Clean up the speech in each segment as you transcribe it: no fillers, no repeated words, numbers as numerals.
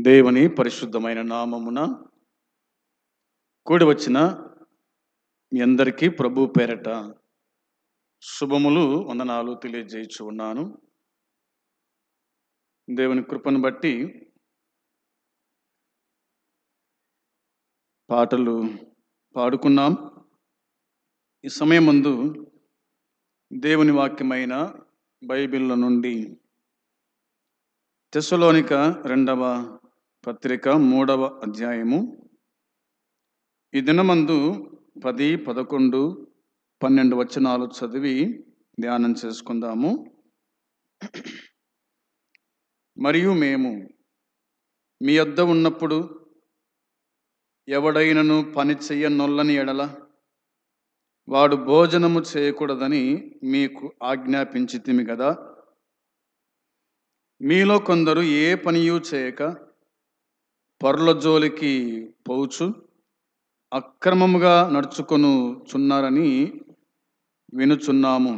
దేవుని పరిశుద్ధమైన నామమున కూడి వచ్చిన మీ అందరికీ ప్రభు పేరట శుభములు వందనాలు తెలియజేయచ్చు ఉన్నాను. దేవుని కృపను బట్టి పాటలు పాడుకున్నాం. ఈ సమయం ముందు దేవుని వాక్యమైన బైబిల్ నుండి తెస్సలోనిక 2వ పత్రిక 3వ అధ్యాయము ఈ దినమందు 10, 11, 12 వచనాలు చదివి ధ్యానం చేసుకుందాము. మరియు మేము మీ యొద్ద ఉన్నప్పుడు ఎవడైనను పని చెయ్యనొల్లని ఎడల వాడు భోజనము చేయకూడదని మీకు ఆజ్ఞాపించితిమి కదా. మీలో కొందరు ఏ పనియూ చేయక పరుల జోలికి పోవచ్చు అక్రమముగా నడుచుకొనుచున్నారని వినుచున్నాము.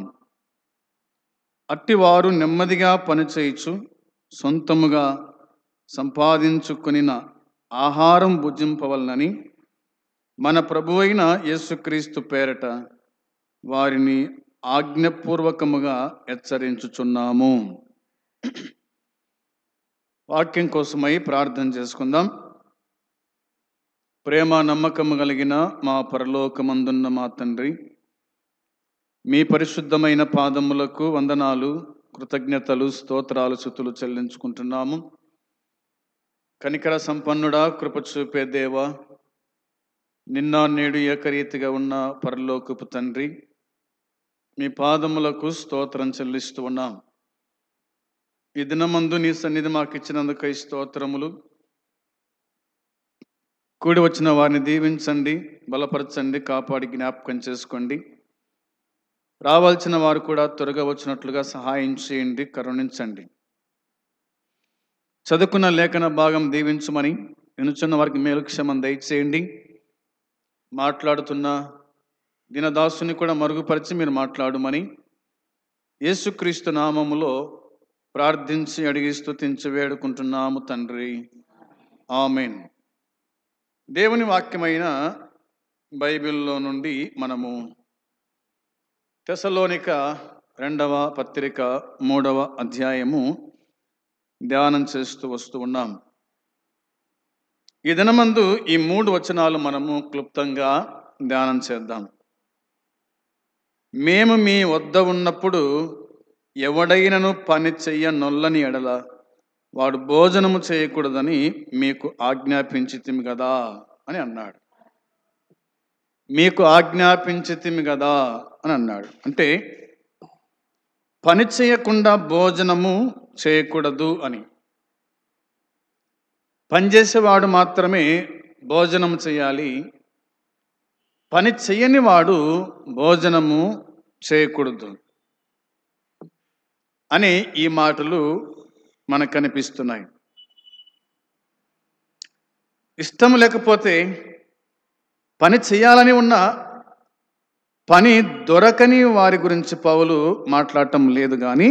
అట్టివారు నెమ్మదిగా పనిచేయచ్చు సొంతముగా సంపాదించుకొనిన ఆహారం భుజింపవలనని మన ప్రభువైన యేసుక్రీస్తు పేరట వారిని ఆజ్ఞపూర్వకముగా హెచ్చరించుచున్నాము. వాక్యం కోసమై ప్రార్థన చేసుకుందాం. ప్రేమ నమ్మకము కలిగిన మా పరలోకమందున్న మా తండ్రి, మీ పరిశుద్ధమైన పాదములకు వందనాలు, కృతజ్ఞతలు, స్తోత్రాలు, స్తుతులు చెల్లించుకుంటున్నాము. కనికర సంపన్నుడా, కృప చూపే దేవా, నిన్న నేడు ఏకరీతిగా ఉన్న పరలోకపు తండ్రి, మీ పాదములకు స్తోత్రం చెల్లిస్తూ ఉన్నాం. ఈ దినమందు నీ సన్నిధి మాకు ఇచ్చినందుకై స్తోత్రములు. కూడి వచ్చిన వారిని దీవించండి, బలపరచండి, కాపాడి జ్ఞాపకం చేసుకోండి. రావాల్సిన వారు కూడా త్వరగా వచ్చినట్లుగా సహాయం చేయండి, కరుణించండి. చదువుకున్న లేఖన భాగం దీవించమని, వినుచున్న వారికి మేలు క్షేమం దయచేయండి. మాట్లాడుతున్న దినదాసుని కూడా మరుగుపరిచి మీరు మాట్లాడమని యేసుక్రీస్తు నామములో ప్రార్థించి అడిగి స్తుతించి వేడుకుంటున్నాము తండ్రి, ఆమేన్. దేవుని వాక్యమైన బైబిల్లో నుండి మనము తెస్సలోనిక 2వ పత్రిక 3వ అధ్యాయము ధ్యానం చేస్తూ వస్తూ ఉన్నాం. ఈ దినమందు ఈ 3 వచనాలు మనము క్లుప్తంగా ధ్యానం చేద్దాం. మేము మీ వద్ద ఉన్నప్పుడు ఎవడైనను పని చెయ్యనొల్లని ఎడల వాడు భోజనము చేయకూడదని మీకు ఆజ్ఞాపించితిమి కదా అని అన్నాడు. మీకు ఆజ్ఞాపించితిమి కదా అని అన్నాడు. అంటే పని చేయకుండా భోజనము చేయకూడదు అని. పనిచేసేవాడు మాత్రమే భోజనము చేయాలి, పని చెయ్యని వాడు భోజనము చేయకూడదు అని ఈ మాటలు మనకు కనిపిస్తున్నాయి. ఇష్టం లేకపోతే పని చేయాలని ఉన్న పని దొరకని వారి గురించి పౌలు మాట్లాడటం లేదు, కానీ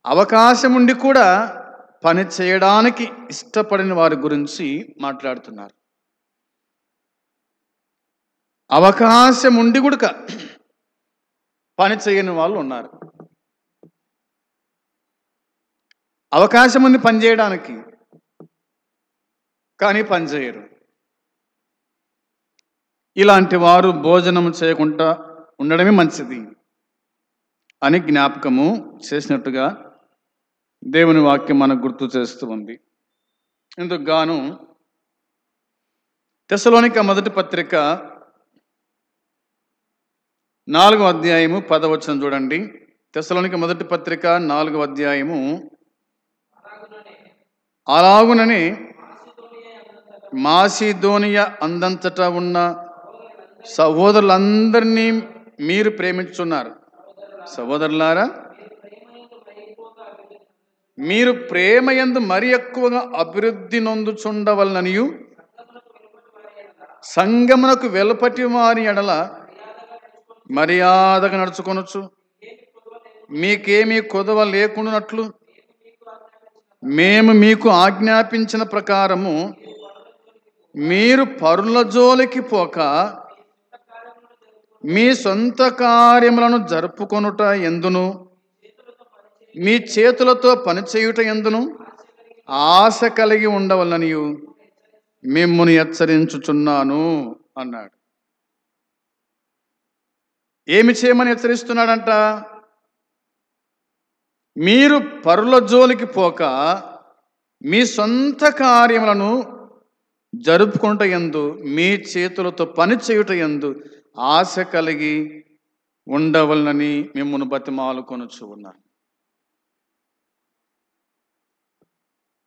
అవకాశం ఉండి కూడా పని చేయడానికి ఇష్టపడిన వారి గురించి మాట్లాడుతున్నారు. అవకాశం ఉండి కూడా పని చేయని వాళ్ళు ఉన్నారు. అవకాశం ఉంది పని చేయడానికి, కానీ పని చేయరు. ఇలాంటి వారు భోజనం చేయకుండా ఉండడమే మంచిది అని జ్ఞాపకము చేసినట్టుగా దేవుని వాక్యం మనకు గుర్తు చేస్తూ ఉంది. ఇందుకు గాను తెస్సలోనిక మొదటి పత్రిక 4వ అధ్యాయము 10వ వచనం చూడండి. తెస్సలోనిక మొదటి పత్రిక 4వ అధ్యాయము, అలాగుననే మాసిదోనియా అందంతటా ఉన్న సహోదరులందరినీ మీరు ప్రేమించున్నారు. సహోదరులారా, మీరు ప్రేమయందు మరి ఎక్కువగా అభివృద్ధి నొందుచుండవలననియు సంగమునకు వెలుపటి వారి ఎడల మర్యాదగా నడుచుకొనొచ్చు, మీకేమీ కొదవ లేకుండానట్లు మేము మీకు ఆజ్ఞాపించిన ప్రకారము మీరు పరుల జోలికి పోక మీ సొంత కార్యములను జరుపుకొనుట ఎందును మీ చేతులతో పనిచేయుట ఎందును ఆశ కలిగి ఉండవలనియు మిమ్మును హెచ్చరించుచున్నాను అన్నాడు. ఏమి చేయమని హెచ్చరిస్తున్నాడంట? మీరు పరుల జోలికి పోక మీ సొంత కార్యములను జరుపుకుంట యందు మీ చేతులతో పని చేయుట యందు ఆశ కలిగి ఉండవలనని మిమ్మును బతిమాలుకొనుచు ఉన్నాను.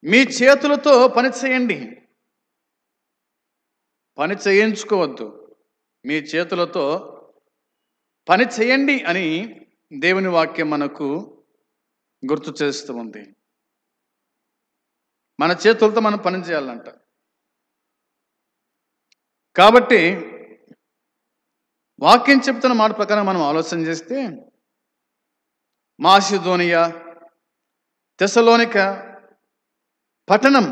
మీ చేతులతో పని చేయండి, పని చేయించుకోవద్దు. మీ చేతులతో పని చేయండి అని దేవుని వాక్యం మనకు గుర్తు చేస్తూ ఉంది. మన చేతులతో మనం పని చేయాలంట. కాబట్టి వాక్యం చెప్తున్న మాట ప్రకారం మనం ఆలోచన చేస్తే మాసిదోనియా, తెసలోనిక పట్టణం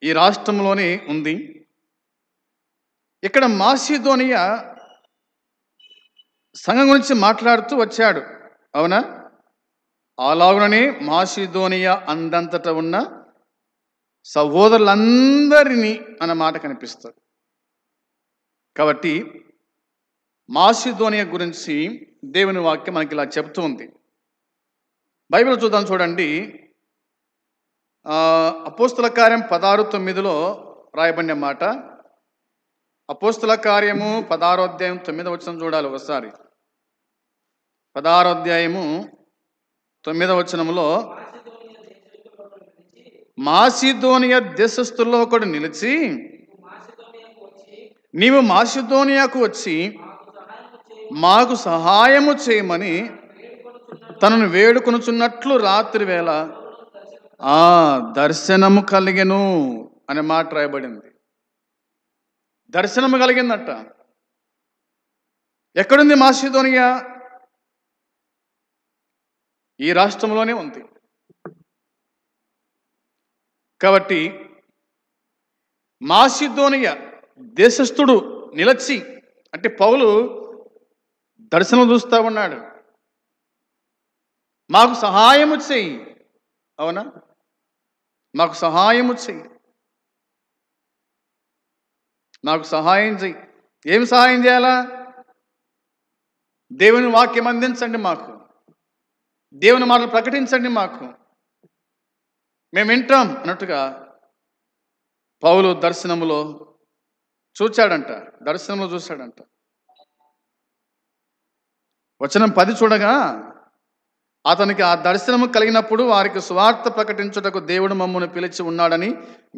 ఈ రాష్ట్రంలోనే ఉంది. ఇక్కడ మాసిదోనియా సంఘం గురించి మాట్లాడుతూ వచ్చాడు, అవునా? అలాగుననే మాసిదోనియా అందంతటా ఉన్న సహోదరులందరినీ అన్న మాట కనిపిస్తుంది. కాబట్టి మాసిదోనియా గురించి దేవుని వాక్యం మనకి ఇలా చెప్తూ ఉంది. బైబిల్ చూద్దాం, చూడండి. అపోస్తుల కార్యం 16:9 రాయబడిన మాట. అపోస్తుల కార్యము 16వ అధ్యాయం 9వ వచనం చూడాలి ఒకసారి. 16వ అధ్యాయము 9వ వచనములో, మాసిదోనియా దేశస్థుల్లో ఒకడు నిలిచి నీవు మాసిదోనియాకు వచ్చి మాకు సహాయము చేయమని తనను వేడుకొనుచున్నట్లు రాత్రి వేళ దర్శనము కలిగెను అనే మాట రాయబడింది. దర్శనము కలిగిందట. ఎక్కడుంది మాసిదోనియా? ఈ రాష్ట్రంలోనే ఉంది. కాబట్టి మాసిదోనియా దేశస్థుడు నిలచి, అంటే పౌలు దర్శనం చూస్తూ ఉన్నాడు, మాకు సహాయము చెయ్యి, అవునా? మాకు సహాయము చెయ్యి, నాకు సహాయం చెయ్యి. ఏం సహాయం చేయాలా? దేవుని వాక్యం అందించండి మాకు, దేవుని మాటలు ప్రకటించండి మాకు, మేము వింటాం అన్నట్టుగా పౌలు దర్శనములో చూచాడంట. దర్శనంలో చూశాడంట. వచనం 10 చూడగా, అతనికి ఆ దర్శనము కలిగినప్పుడు వారికి సువార్త ప్రకటించుటకు దేవుడు మమ్మను పిలిచి ఉన్నాడని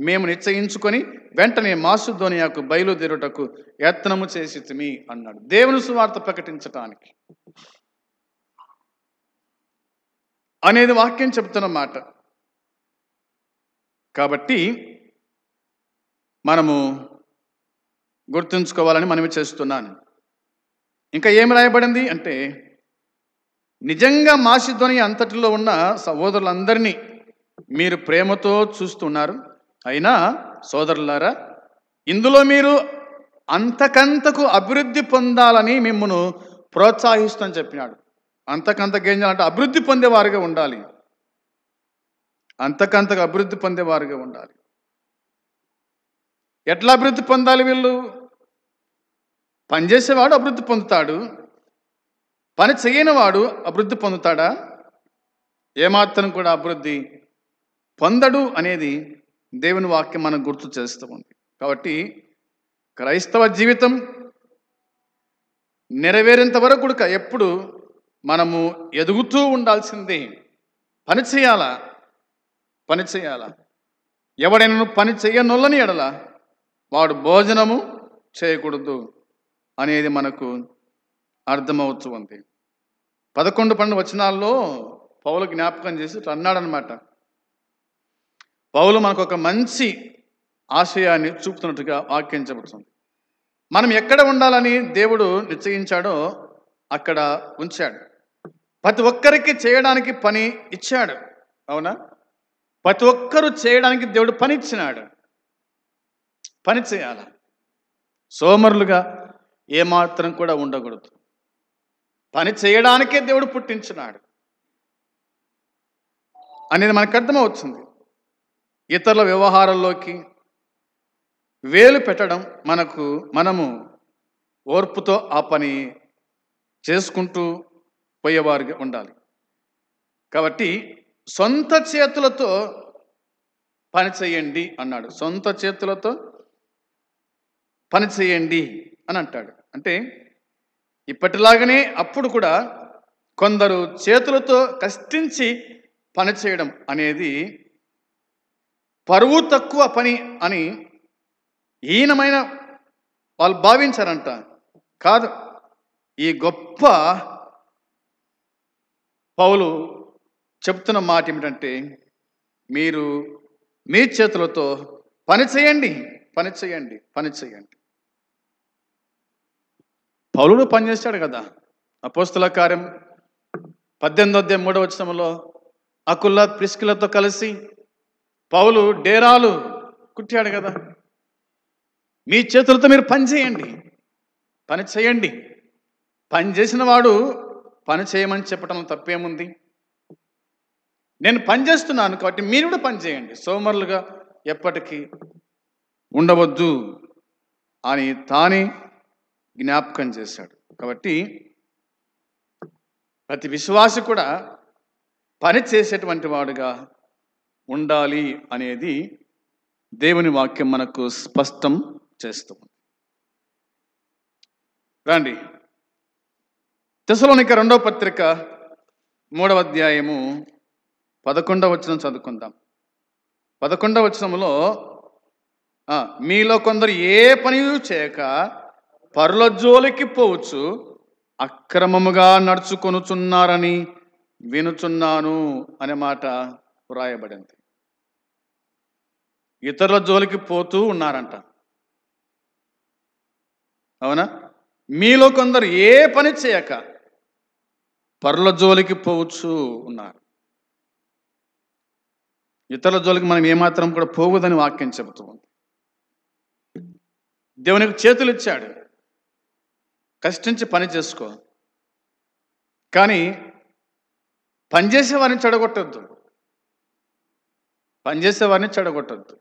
మేము నిశ్చయించుకొని వెంటనే మాసిదోనియాకు బయలుదేరుటకు యత్నము చేసితిమి అన్నాడు. దేవుని సువార్త ప్రకటించటానికి అనేది వాక్యం చెప్తున్న మాట. కాబట్టి మనము గుర్తుంచుకోవాలని మనవి చేస్తున్నాను. ఇంకా ఏమి రాయబడింది అంటే, నిజంగా మాసిదోనియా అంతటిలో ఉన్న సహోదరులందరినీ మీరు ప్రేమతో చూస్తున్నారు. అయినా సోదరులారా, ఇందులో మీరు అంతకంతకు అభివృద్ధి పొందాలని మిమ్మల్ని ప్రోత్సహిస్తానని చెప్పినాడు. అంతకంతకు ఏం చేయాలంటే అభివృద్ధి పొందేవారుగా ఉండాలి. అంతకంతకు అభివృద్ధి పొందేవారుగా ఉండాలి. ఎట్లా అభివృద్ధి పొందాలి? వీళ్ళు పనిచేసేవాడు అభివృద్ధి పొందుతాడు, పని చేయని వాడు అభివృద్ధి పొందుతాడా? ఏమాత్రం కూడా అభివృద్ధి పొందడు అనేది దేవుని వాక్యం మనకు గుర్తు చేస్తూ ఉంది. కాబట్టి క్రైస్తవ జీవితం నెరవేరేంత వరకు కూడా ఎప్పుడు మనము ఎదుగుతూ ఉండాల్సిందే. పని చేయాలా, పని చేయాలా. ఎవడైనా పని చేయనొల్లని ఎడల వాడు భోజనము చేయకూడదు అనేది మనకు అర్థమవుతూ ఉంది. 11-12 వచనాల్లో పౌలు జ్ఞాపకం చేసి అన్నాడనమాట. పౌలు మనకు ఒక మంచి ఆశయాన్ని చూపుతున్నట్టుగా వాక్యం చెబుతుంది. మనం ఎక్కడ ఉండాలని దేవుడు నిశ్చయించాడో అక్కడ ఉంచాడు. ప్రతి ఒక్కరికి చేయడానికి పని ఇచ్చాడు, అవునా? ప్రతి ఒక్కరూ చేయడానికి దేవుడు పని ఇచ్చినాడు. పని చేయాలి. సోమరులుగా ఏమాత్రం కూడా ఉండకూడదు. పని చేయడానికే దేవుడు పుట్టించినాడు అనేది మనకు అర్థమవుతుంది. ఇతరుల వ్యవహారాల్లోకి వేలు పెట్టడం మనము ఓర్పుతో ఆ పని చేసుకుంటూ పోయేవారుగా ఉండాలి. కాబట్టి సొంత చేతులతో పని చేయండి అన్నాడు. సొంత చేతులతో పని చేయండి అని అంటాడు. అంటే ఇప్పటిలాగానే అప్పుడు కూడా కొందరు చేతులతో కష్టించి పని చేయడం అనేది పరువు తక్కువ పని అని హీనమైన వాళ్ళు భావించారంట. కాదు, ఈ గొప్ప పౌలు చెప్తున్న మాట ఏమిటంటే, మీరు మీ చేతులతో పని చేయండి, పని చేయండి, పని చేయండి. పౌలుడు పనిచేశాడు కదా. అపోస్తల కార్యం 18:3 అకుల ప్రిస్కిలతో కలిసి పౌలు డేరాలు కుట్టాడు కదా. మీ చేతులతో మీరు పని చేయండి, పని చేయండి. పని చేసిన వాడు పని చేయమని చెప్పడం తప్పేముంది? నేను పని చేస్తున్నాను కాబట్టి మీరు కూడా పని చేయండి, సోమరులుగా ఎప్పటికీ ఉండవద్దు అని తానే జ్ఞాపకం చేశాడు. కాబట్టి ప్రతి విశ్వాసి కూడా పని చేసేటువంటి వాడుగా ఉండాలి అనేది దేవుని వాక్యం మనకు స్పష్టం చేస్తుంది. రండి, తెస్సలోనిక 2వ పత్రిక 3వ అధ్యాయము 11వ వచనం చదువుకుందాం. 11వ వచనంలో మీలో కొందరు ఏ పని చేయక పరుల జోలికి పోవచ్చు అక్రమముగా నడుచుకొనుచున్నారని వినుచున్నాను అనే మాట వ్రాయబడింది. ఇతరుల జోలికి పోతూ ఉన్నారంట. అవునా? మీలో కొందరు ఏ పని చేయక పరుల జోలికి పోవచ్చు ఉన్నారు. ఇతరుల జోలికి మనం ఏమాత్రం కూడా పోవద్దని వాక్యం చెబుతూ ఉంది. దేవునికి చేతులు ఇచ్చాడు, కష్టించి పని చేసుకో, కానీ పనిచేసేవారిని చెడగొట్టద్దు, పనిచేసేవారిని చెడగొట్టద్దు.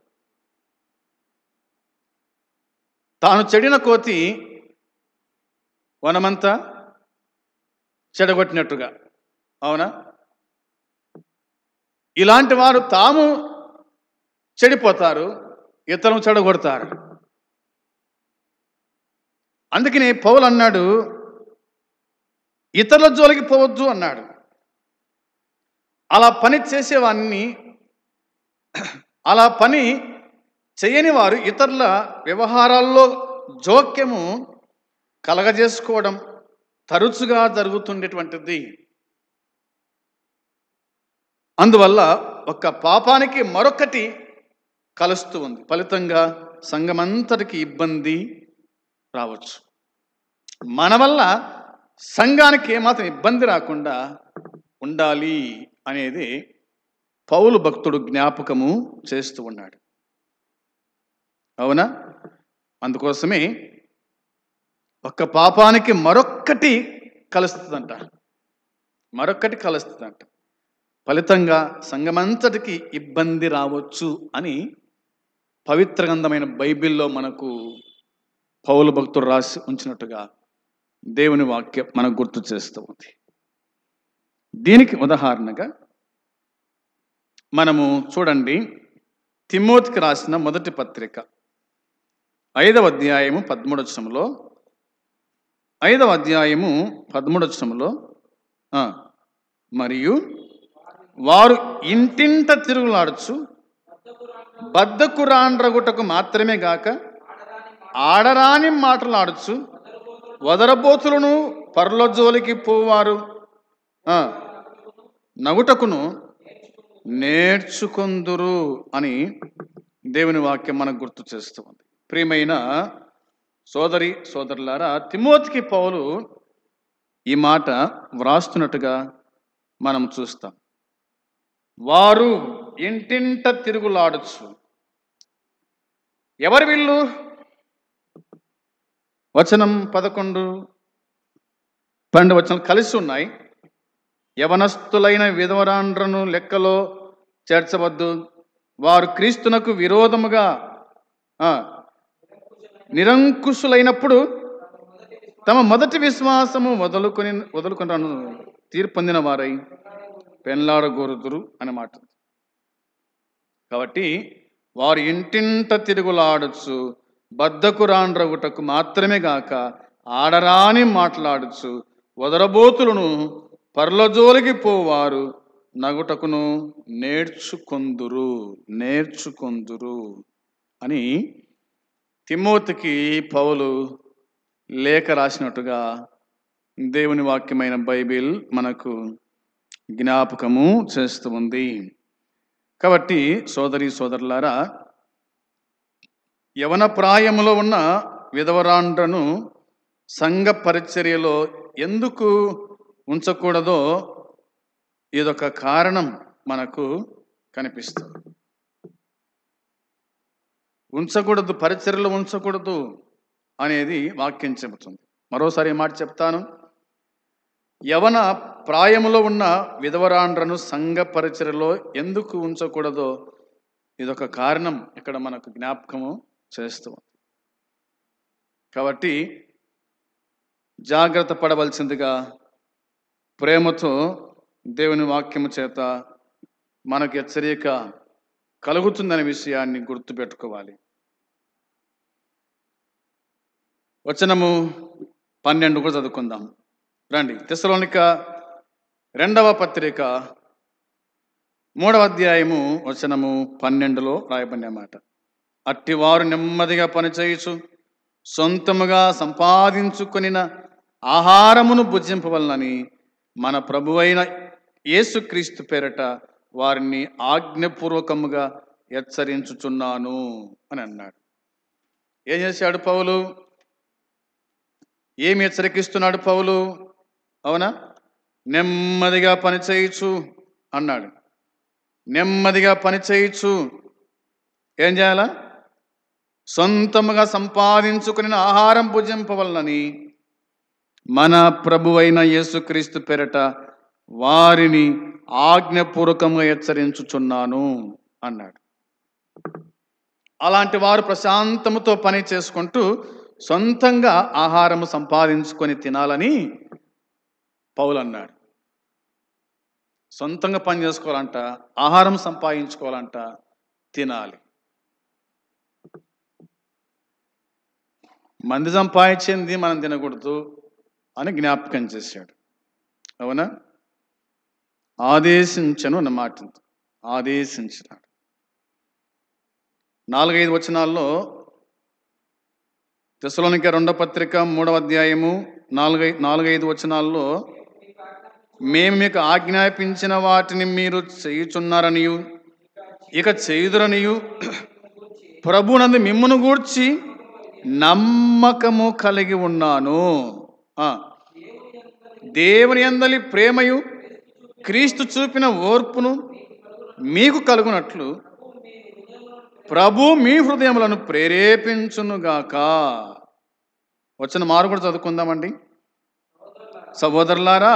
తాను చెడిన కోతి వనమంతా చెడగొట్టినట్టుగా. అవునా? ఇలాంటి వారు తాము చెడిపోతారు, ఇతరులను చెడగొడతారు. అందుకని పౌలు అన్నాడు, ఇతరుల జోలికి పోవద్దు అన్నాడు. అలా పని చేసేవాన్ని, అలా పని చేయని వారు ఇతరుల వ్యవహారాల్లో జోక్యము కలగజేసుకోవడం తరచుగా జరుగుతుండేటువంటిది. అందువల్ల ఒక పాపానికి మరొకటి కలుస్తూ ఉంది. ఫలితంగా సంఘమంతటికి ఇబ్బంది రావచ్చు. మన వల్ల సంఘానికి ఏమాత్రం ఇబ్బంది రాకుండా ఉండాలి అనేది పౌలు భక్తుడు జ్ఞాపకము చేస్తూ ఉన్నాడు. అవునా? అందుకోసమే ఒక్క పాపానికి మరొక్కటి కలుస్తుందంట, మరొక్కటి కలుస్తుందంట. ఫలితంగా సంఘమంతటికి ఇబ్బంది రావచ్చు అని పవిత్ర గ్రంథమైన బైబిల్లో మనకు పౌలు భక్తుడు రాసి ఉంచినట్టుగా దేవుని వాక్యం మనకు గుర్తు చేస్తూ ఉంది. దీనికి ఉదాహరణగా మనము చూడండి, తిమోతికి రాసిన మొదటి పత్రిక 5వ అధ్యాయము 13వ వచనంలో, 5వ అధ్యాయము 13వ వచనంలో, మరియు వారు ఇంటింట తిరుగులాడుచు బద్ధకురాండ్రగుటకు మాత్రమే గాక ఆడరాని మాటలాడుచు వదరబోతులను పరుల జోలికి పోవారు నగుటకును నేర్చుకొందురు అని దేవుని వాక్యం మనకు గుర్తు చేస్తూ ఉంది. ప్రియమైన సోదరి సోదరులారా, తిమోతికి పౌలు ఈ మాట వ్రాస్తున్నట్టుగా మనం చూస్తాం. వారు ఇంటింట తిరుగులాడచ్చు. ఎవరు వీళ్ళు? వచనం 11, 12 వచనాలు కలిసి ఉన్నాయి. యవనస్తులైన విధవరాండ్రను లెక్కలో చేర్చవద్దు. వారు క్రీస్తునకు విరోధముగా నిరంకుశులైనప్పుడు తమ మొదటి విశ్వాసము వదులుకుని తీర్పు పొందిన వారై పెండ్లాడగోరుదురు అనే మాట. కాబట్టి వారు ఇంటింట తిరుగులాడచ్చు, బద్ధకురాండ్రగుటకు మాత్రమే గాక ఆడరాని మాట్లాడచ్చు, వదరబోతులను పర్లజోలికి పోవారు నగుటకును నేర్చుకొందురు అని తిమోతికి పౌలు లేఖ రాసినట్టుగా దేవుని వాక్యమైన బైబిల్ మనకు జ్ఞాపకము చేస్తూ ఉంది. కాబట్టి సోదరి సోదరులారా, యవన ప్రాయములో ఉన్న విధవరాండ్రను సంఘ పరిచర్యలో ఎందుకు ఉంచకూడదో ఇదొక కారణం మనకు కనిపిస్తుంది. ఉంచకూడదు, పరిచర్యలో ఉంచకూడదు అనేది వాక్యం చెబుతుంది. మరోసారి మాట చెప్తాను. యవన ప్రాయములో ఉన్న విధవరాండ్రను సంఘ పరిచర్యలో ఎందుకు ఉంచకూడదో ఇదొక కారణం ఇక్కడ మనకు జ్ఞాపకము చేస్తూ. కాబట్టి జాగ్రత్త పడవలసిందిగా ప్రేమతో దేవుని వాక్యము చేత మనకు హెచ్చరిక కలుగుతుందనే విషయాన్ని గుర్తుపెట్టుకోవాలి. వచనము 12 కూడా చదువుకుందాం రండి. తెస్సలోనిక 2వ పత్రిక 3వ అధ్యాయము వచనము 12లో రాయబడిన మాట. అట్టివారు నెమ్మదిగా పనిచేయుచు సొంతముగా సంపాదించుకొనిన ఆహారమును భుజింపవలనని మన ప్రభువైన యేసుక్రీస్తు పేరట వారిని ఆజ్ఞపూర్వకముగా హెచ్చరించుచున్నాను అని అన్నాడు. ఏం చేశాడు పౌలు? ఏమి హెచ్చరికిస్తున్నాడు పౌలు? అవునా, నెమ్మదిగా పనిచేయచ్చు అన్నాడు. నెమ్మదిగా పనిచేయచ్చు. ఏం చేయాలా? సొంతముగా సంపాదించుకుని ఆహారం భుజింపవలనని మన ప్రభువైన యేసుక్రీస్తు పేరట వారిని ఆజ్ఞపూర్వకంగా హెచ్చరించుచున్నాను అన్నాడు. అలాంటి వారు ప్రశాంతముతో పని చేసుకుంటూ సొంతంగా ఆహారము సంపాదించుకొని తినాలని పౌలు అన్నాడు. సొంతంగా పని చేసుకోవాలంట, ఆహారం సంపాదించుకోవాలంట, తినాలి. మంది సంపాదించింది మనం తినకూడదు అని జ్ఞాపకం చేశాడు. అవునా? ఆదేశించను అన్నమాట. ఆదేశించినాడు. 4-5 వచనాల్లో తెస్సలోనిక 2వ పత్రిక 3వ అధ్యాయము 4-5 వచనాల్లో మేము మీకు ఆజ్ఞాపించిన వాటిని మీరు చేయుచున్నారనియు ఇక చేయుదురనియు ప్రభునందు మిమ్మును గూర్చి నమ్మకము కలిగి ఉన్నాను. దేవుని యందలి ప్రేమయు క్రీస్తు చూపిన ఓర్పును మీకు కలుగునట్లు ప్రభు మీ హృదయములను ప్రేరేపించునుగాక. వచ్చిన మారు కూడా చదువుకుందామండి. సహోదరులారా,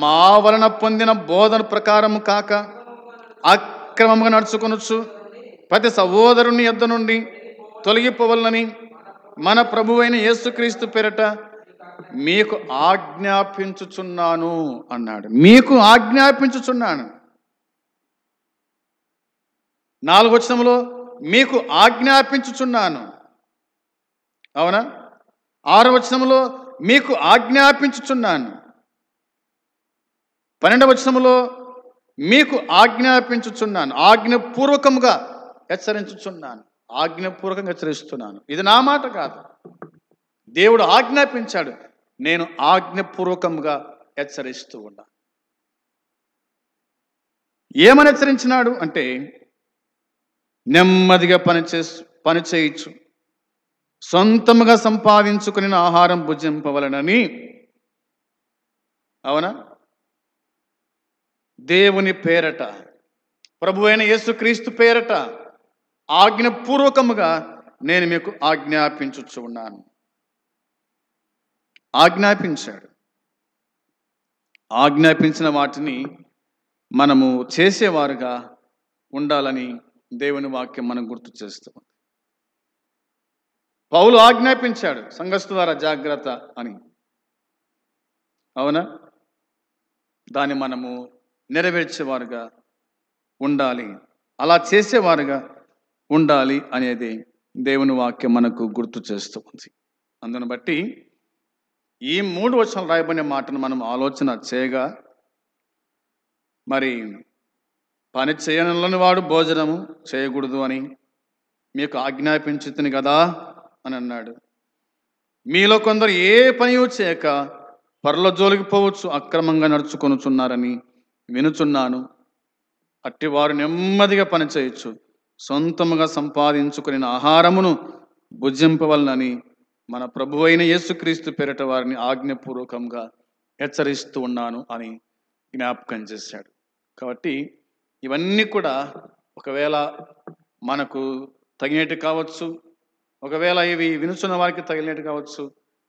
మా వలన పొందిన బోధన ప్రకారము కాక అక్రమముగా నడుచుకొనొచ్చు ప్రతి సహోదరుని యొద్ద నుండి తొలగిపోవాలని మన ప్రభువైన యేసుక్రీస్తు పేరట మీకు ఆజ్ఞాపించుచున్నాను అన్నాడు. మీకు ఆజ్ఞాపించుచున్నాను. 4వ వచనంలో మీకు ఆజ్ఞాపించుచున్నాను. అవునా? 6వ వచనంలో మీకు ఆజ్ఞాపించుచున్నాను. 12వ వచనంలో మీకు ఆజ్ఞాపించుచున్నాను. ఆజ్ఞపూర్వకంగా హెచ్చరించుచున్నాను. ఆజ్ఞపూర్వకంగా హెచ్చరిస్తున్నాను. ఇది నా మాట కాదు, దేవుడు ఆజ్ఞాపించాడు. నేను ఆజ్ఞపూర్వకంగా హెచ్చరిస్తూ ఉన్నా. ఏమని హెచ్చరించినాడు అంటే, నెమ్మదిగా పని చేయొచ్చు, సొంతముగా సంపాదించుకుని ఆహారం భుజింపవలనని. అవునా? దేవుని పేరట ప్రభువైన యేసుక్రీస్తు పేరట ఆజ్ఞపూర్వకముగా నేను మీకు ఆజ్ఞాపించుచు ఉన్నాను. ఆజ్ఞాపించాడు. ఆజ్ఞాపించిన వాటిని మనము చేసేవారుగా ఉండాలని దేవుని వాక్యం మనం గుర్తు చేస్తుంది. పౌలు ఆజ్ఞాపించాడు, సంఘస్థులారా జాగ్రత్త అని. అవునా? దాన్ని మనము నెరవేర్చేవారుగా ఉండాలి, అలా చేసేవారుగా ఉండాలి అనేది దేవుని వాక్యం మనకు గుర్తు చేస్తూ ఉంది. అందును బట్టి ఈ 3 వచనాలు రాయబడిన మాటను మనం ఆలోచన చేయగా, మరి పని చేయనని వాడు భోజనము చేయకూడదు అని మీకు ఆజ్ఞాపించుతుని కదా అని అన్నాడు. మీలో కొందరు ఏ పని చేయక పరుల జోలికి పోవచ్చు అక్రమంగా నడుచుకొనుచున్నారని వినుచున్నాను. అట్టి వారు నెమ్మదిగా పని చేయొచ్చు, సొంతముగా సంపాదించుకుని ఆహారమును భుజింపవలనని మన ప్రభు అయిన యేసుక్రీస్తు పేరట వారిని ఆజ్ఞపూర్వకంగా హెచ్చరిస్తూ ఉన్నాను అని జ్ఞాపకం చేశాడు. కాబట్టి ఇవన్నీ కూడా ఒకవేళ మనకు తగినట్టు కావచ్చు, ఒకవేళ ఇవి వినుచున్న వారికి తగినట్టు కావచ్చు,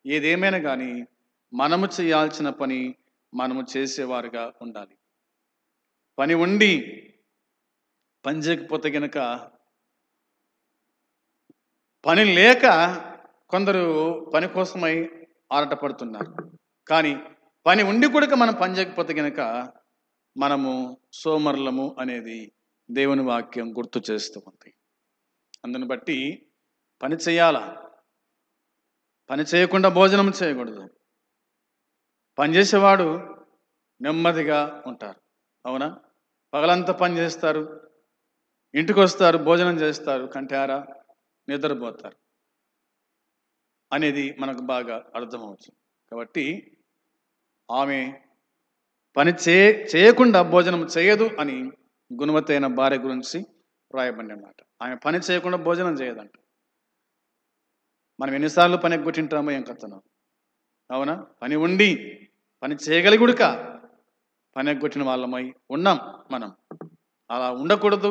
ఏదేమైనా కానీ మనము చేయాల్సిన పని మనము చేసేవారుగా ఉండాలి. పని ఉండి పని చేయకపోతే గనక, పని లేక కొందరు పని కోసమై ఆరాటపడుతున్నారు. కానీ పని ఉండి కూడా మనం పని చేయకపోతే గనక మనము సోమరులము అనేది దేవుని వాక్యం గుర్తు చేస్తూ ఉంది. అందుని బట్టి పని చేయాలా, పని చేయకుండా భోజనం చేయకూడదు. పని చేసేవాడు నెమ్మదిగా ఉంటారు. అవునా? పగలంతా పని చేస్తారు, ఇంటికి వస్తారు, భోజనం చేస్తారు, కంటారా నిద్రపోతారు అనేది మనకు బాగా అర్థమవుతుంది. కాబట్టి ఆమె పని చేయకుండా భోజనం చేయదు అని గుణవత్తైన భార్య గురించి రాయబడిన మాట. ఆమె పని చేయకుండా భోజనం చేయదంట. మనం ఎన్నిసార్లు పని ఎగ్గొట్టింటామో ఏం కథనం. అవునా? పని ఉండి పని చేయగలిగుడుక పని ఎగ్గొట్టిన వాళ్ళమై ఉన్నాం మనం. అలా ఉండకూడదు,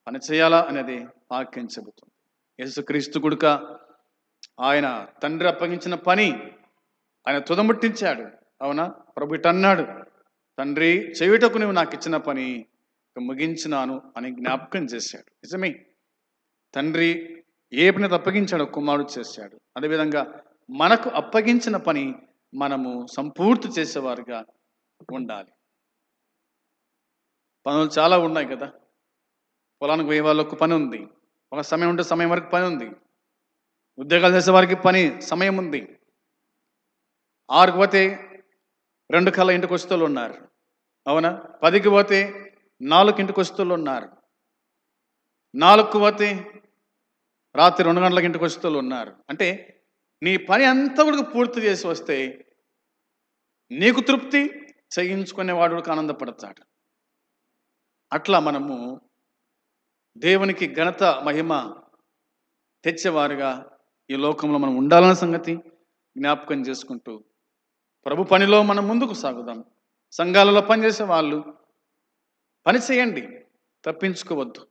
పని చేయాలా అనేది వాక్యం చెబుతుంది. యేసుక్రీస్తు గుడుక ఆయన తండ్రి అప్పగించిన పని ఆయన తుదముట్టించాడు. అవునా? ప్రభు ఇటన్నాడు, తండ్రి చేయుటకు నువ్వు నాకు ఇచ్చిన పని ముగించినాను అని జ్ఞాపకం చేశాడు. నిజమే, తండ్రి ఏ పని అప్పగించాడో కుమారుడు చేశాడు. అదేవిధంగా మనకు అప్పగించిన పని మనము సంపూర్తి చేసేవారుగా ఉండాలి. పనులు చాలా ఉన్నాయి కదా. పొలానికి పోయే వాళ్ళకు పని ఉంది, ఒక సమయం ఉంటే సమయం వరకు పని ఉంది. ఉద్యోగాలు చేసే వారికి పని సమయం ఉంది. 6కి పోతే 2 కల్లా ఇంటికి వస్తూళ్ళు ఉన్నారు. అవునా? 10కి పోతే 4కి ఇంటికి వస్తూళ్ళు ఉన్నారు. 4కు పోతే రాత్రి 2 గంటలకు ఇంటికి వస్తూళ్ళు ఉన్నారు. అంటే నీ పని అంతా కూడా పూర్తి చేసి వస్తే నీకు తృప్తి, చేయించుకునేవాడు ఆనందపడతాడు. అట్లా మనము దేవునికి ఘనత మహిమ తెచ్చేవారుగా ఈ లోకంలో మనం ఉండాలన్న సంగతి జ్ఞాపకం చేసుకుంటూ ప్రభు పనిలో మనం ముందుకు సాగుదాం. సంఘాలలో పనిచేసే వాళ్ళు పని చేయండి, తప్పించుకోవద్దు.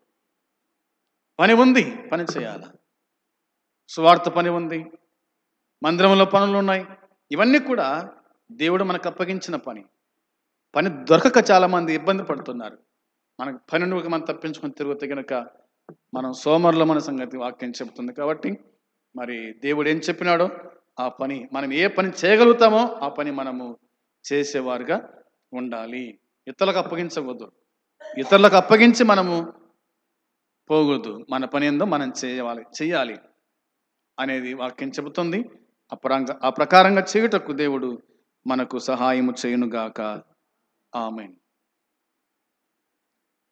పని ఉంది, పని చేయాల. సువార్త పని ఉంది, మందిరంలో పనులు ఉన్నాయి. ఇవన్నీ కూడా దేవుడు మనకు అప్పగించిన పని. పని దొరకక చాలామంది ఇబ్బంది పడుతున్నారు. మనకు పని నుండి మనం తప్పించుకొని తిరుగుతే కనుక మనం సోమరులమనే సంగతి వాక్యం చెబుతుంది. కాబట్టి మరి దేవుడు ఏం చెప్పినాడో ఆ పని, మనం ఏ పని చేయగలుగుతామో ఆ పని మనము చేసేవారుగా ఉండాలి. ఇతరులకు అప్పగించకూడదు, ఇతరులకు అప్పగించి మనము పోకూడదు. మన పని ఏందో మనం చెయ్యాలి అనేది వాక్యం చెబుతుంది. ఆ ప్రకారంగా చేయుటకు దేవుడు మనకు సహాయము చేయునుగాక. ఆమేన్.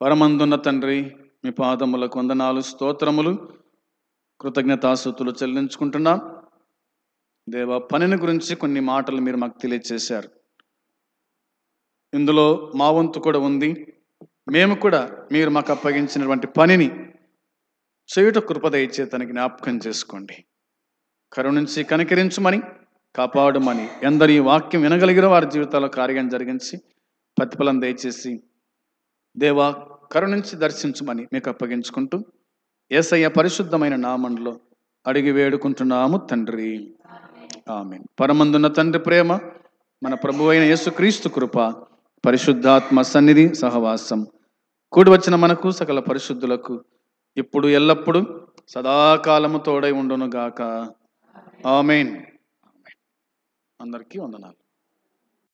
పరమందున్న తండ్రి, మీ పాదములకు వందనాలు, స్తోత్రములు, కృతజ్ఞతాస్తుతులు చెల్లించుకుంటున్నాం. దేవ, పనిని గురించి కొన్ని మాటలు మీరు మాకు తెలియజేశారు. ఇందులో మా వంతు కూడా ఉంది. మేము కూడా మీరు మాకు అప్పగించినటువంటి పనిని చేయుట కృప దయచేతని జ్ఞాపకం చేసుకోండి. కరుణించి కనికరించమని, కాపాడమని, ఎందరి వాక్యం వినగలిగిన వారి జీవితాల్లో కార్యం జరిగించి ప్రతిఫలం దయచేసి దేవా, కరుణించి దర్శించమని మీకు అప్పగించుకుంటూ యేసయ్య పరిశుద్ధమైన నామములో అడిగి వేడుకుంటున్నాము తండ్రి. ఆమేన్. పరమందున్న తండ్రి ప్రేమ, మన ప్రభు అయిన యేసుక్రీస్తు కృప, పరిశుద్ధాత్మ సన్నిధి సహవాసం కూడి వచ్చిన మనకు సకల పరిశుద్ధులకు ఇప్పుడు ఎల్లప్పుడు సదాకాలము తోడై ఉండును గాక. ఆమేన్. అందరికీ వందనాలు.